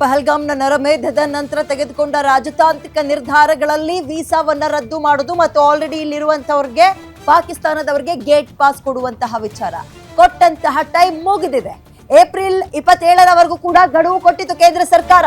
ಪಹಲ್ಗಾಮ್ನ ನರಮೇಧದ ನಂತರ ತೆಗೆದುಕೊಂಡ ರಾಜತಾಂತ್ರಿಕ ನಿರ್ಧಾರಗಳಲ್ಲಿ ವೀಸಾವನ್ನ ರದ್ದು ಮಾಡುವುದು ಮತ್ತು ಆಲ್ರೆಡಿ ಇಲ್ಲಿರುವಂತವರಿಗೆ ಪಾಕಿಸ್ತಾನದವರಿಗೆ ಗೇಟ್ ಪಾಸ್ ಕೊಡುವಂತಹ ವಿಚಾರ ಕೊಟ್ಟಂತಹ ಟೈಮ್ ಮುಗಿದಿದೆ. ಏಪ್ರಿಲ್ 27ರವರೆಗೂ ಕೂಡ ಗಡುವು ಕೊಟ್ಟಿತ್ತು ಕೇಂದ್ರ ಸರ್ಕಾರ.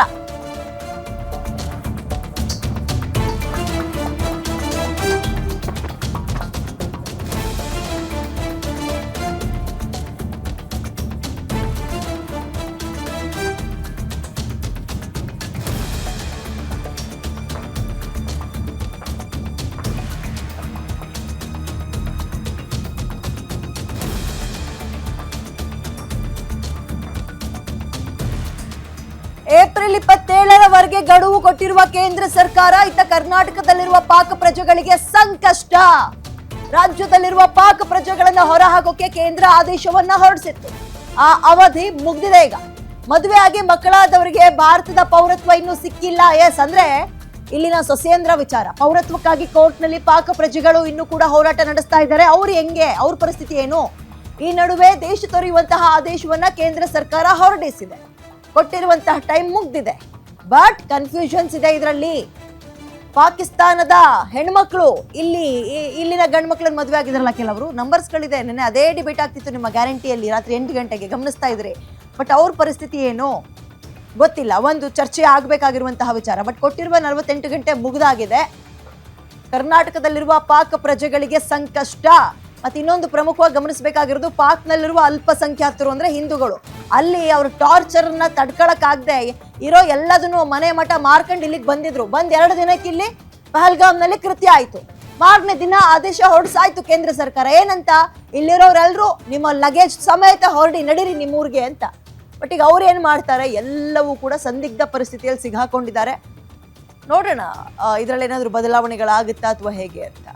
ಏಪ್ರಿಲ್ 27ರವರೆಗೆ ಗಡುವು ಕೊಟ್ಟಿರುವ ಕೇಂದ್ರ ಸರ್ಕಾರ ಇತ್ತ ಕರ್ನಾಟಕದಲ್ಲಿರುವ ಪಾಕ್ ಪ್ರಜೆಗಳಿಗೆ ಸಂಕಷ್ಟ. ರಾಜ್ಯದಲ್ಲಿರುವ ಪಾಕ್ ಪ್ರಜೆಗಳನ್ನ ಹೊರಹಾಕೋಕೆ ಕೇಂದ್ರ ಆದೇಶವನ್ನ ಹೊರಡಿಸಿತ್ತು. ಆ ಅವಧಿ ಮುಗ್ದಿದೆ. ಈಗ ಮದುವೆ ಆಗಿ ಮಕ್ಕಳಾದವರಿಗೆ ಭಾರತದ ಪೌರತ್ವ ಇನ್ನೂ ಸಿಕ್ಕಿಲ್ಲ. ಅಂದ್ರೆ ಇಲ್ಲಿನ ಸೊಸೇಂದ್ರ ವಿಚಾರ ಪೌರತ್ವಕ್ಕಾಗಿ ಕೋರ್ಟ್ನಲ್ಲಿ ಪಾಕ್ ಪ್ರಜೆಗಳು ಇನ್ನೂ ಕೂಡ ಹೋರಾಟ ನಡೆಸ್ತಾ ಇದ್ದಾರೆ. ಅವ್ರು ಹೆಂಗೆ, ಅವ್ರ ಪರಿಸ್ಥಿತಿ ಏನು? ಈ ನಡುವೆ ದೇಶ ತೊರೆಯುವಂತಹ ಆದೇಶವನ್ನ ಕೇಂದ್ರ ಸರ್ಕಾರ ಹೊರಡಿಸಿದೆ. ಕೊಟ್ಟಿರುವಂತಹ ಟೈಮ್ ಮುಗ್ದಿದೆ. ಬಟ್ ಕನ್ಫ್ಯೂಷನ್ಸ್ ಇದೆ ಇದರಲ್ಲಿ. ಪಾಕಿಸ್ತಾನದ ಹೆಣ್ಮಕ್ಳು ಇಲ್ಲಿನ ಗಂಡು ಮಕ್ಳನ್ನ ಮದುವೆ ಆಗಿದ್ರಲ್ಲ ಕೆಲವರು, ನಂಬರ್ಸ್ಗಳಿದೆ. ನೆನ್ನೆ ಅದೇ ಡಿಬೇಟ್ ಆಗ್ತಿತ್ತು ನಿಮ್ಮ ಗ್ಯಾರಂಟಿಯಲ್ಲಿ ರಾತ್ರಿ 8 ಗಂಟೆಗೆ ಗಮನಿಸ್ತಾ ಇದ್ರಿ. ಬಟ್ ಅವ್ರ ಪರಿಸ್ಥಿತಿ ಏನು ಗೊತ್ತಿಲ್ಲ. ಒಂದು ಚರ್ಚೆ ಆಗಬೇಕಾಗಿರುವಂತಹ ವಿಚಾರ. ಬಟ್ ಕೊಟ್ಟಿರುವ 48 ಗಂಟೆ ಮುಗಿದಾಗಿದೆ. ಕರ್ನಾಟಕದಲ್ಲಿರುವ ಪಾಕ್ ಪ್ರಜೆಗಳಿಗೆ ಸಂಕಷ್ಟ. ಮತ್ತೆ ಇನ್ನೊಂದು ಪ್ರಮುಖವಾಗಿ ಗಮನಿಸಬೇಕಾಗಿರೋದು, ಪಾಕ್ನಲ್ಲಿರುವ ಅಲ್ಪಸಂಖ್ಯಾತರು ಅಂದ್ರೆ ಹಿಂದೂಗಳು, ಅಲ್ಲಿ ಅವ್ರ ಟಾರ್ಚರ್ನ ತಡ್ಕೊಳಕ್ಕಾಗದೆ ಇರೋ ಎಲ್ಲದನ್ನು ಮನೆ ಮಠ ಮಾರ್ಕೊಂಡು ಇಲ್ಲಿಗೆ ಬಂದಿದ್ರು. ಬಂದ್ 2 ದಿನಕ್ಕೆ ಇಲ್ಲಿ ಪಹಲ್ಗಾಮ್ನಲ್ಲಿ ಕೃತ್ಯ ಆಯ್ತು. 4ನೇ ದಿನ ಆದೇಶ ಹೊರಡಿಸಾಯ್ತು ಕೇಂದ್ರ ಸರ್ಕಾರ. ಏನಂತ, ಇಲ್ಲಿರೋರೆಲ್ಲರೂ ನಿಮ್ಮ ಲಗೇಜ್ ಸಮೇತ ಹೊರಡಿ ನಡೀರಿ ನಿಮ್ಮೂರಿಗೆ ಅಂತ. ಬಟ್ ಈಗ ಅವ್ರು ಏನ್ ಮಾಡ್ತಾರೆ, ಎಲ್ಲವೂ ಕೂಡ ಸಂದಿಗ್ಧ ಪರಿಸ್ಥಿತಿಯಲ್ಲಿ ಸಿಗಾಕೊಂಡಿದ್ದಾರೆ. ನೋಡೋಣ ಇದರಲ್ಲಿ ಏನಾದ್ರು ಬದಲಾವಣೆಗಳಾಗುತ್ತಾ ಅಥವಾ ಹೇಗೆ ಅಂತ.